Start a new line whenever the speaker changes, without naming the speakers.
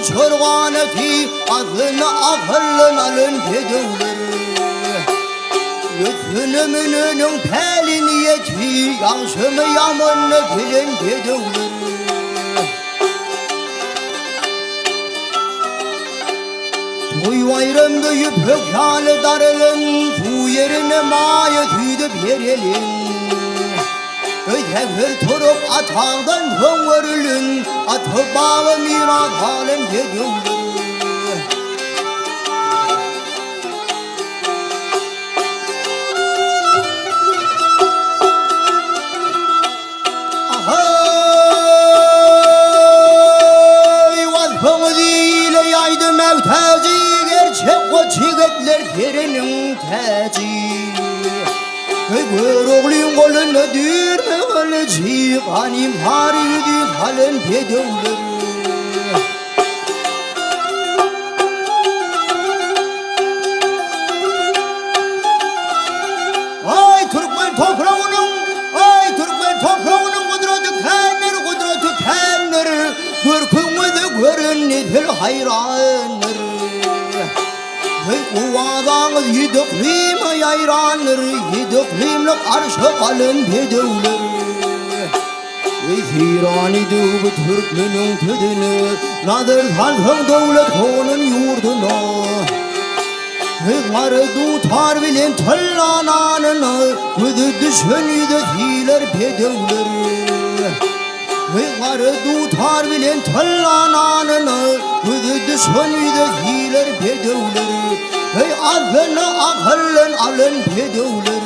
çorganeti adını akıllın alın Bedewler. Yüzünümünün peli niyeti yansımı yamanını bilin Bedewler. Toy bayramda yüpük yalı darılın, bu yerine mayetiydi verelim. Ötekir turup atağdan höngörülün, atı bağı mirat halin Bedewler. Çiğetler yerinin teci Görüğlüğün kolunu dürme kalıcı Kanim haridi halin Bedewler. Ay Türkmen toprağının kudreti kendir Görkümüzü görün nefil hayranır. Uvadağız yedikliğime yayranır, yedikliğimle karşı kalın Bedewler. Ziranidu bu Türkmen'in tüdünü, nadir halkın devlet onun yurduna. Varı tutar bilen tıllananını, kızı düşünüdü hiler Bedewler. Varı tutar bilen tıllananını, kızı düşünüdü hiler Bedewler. Hey adını akıllın alın Bedewler.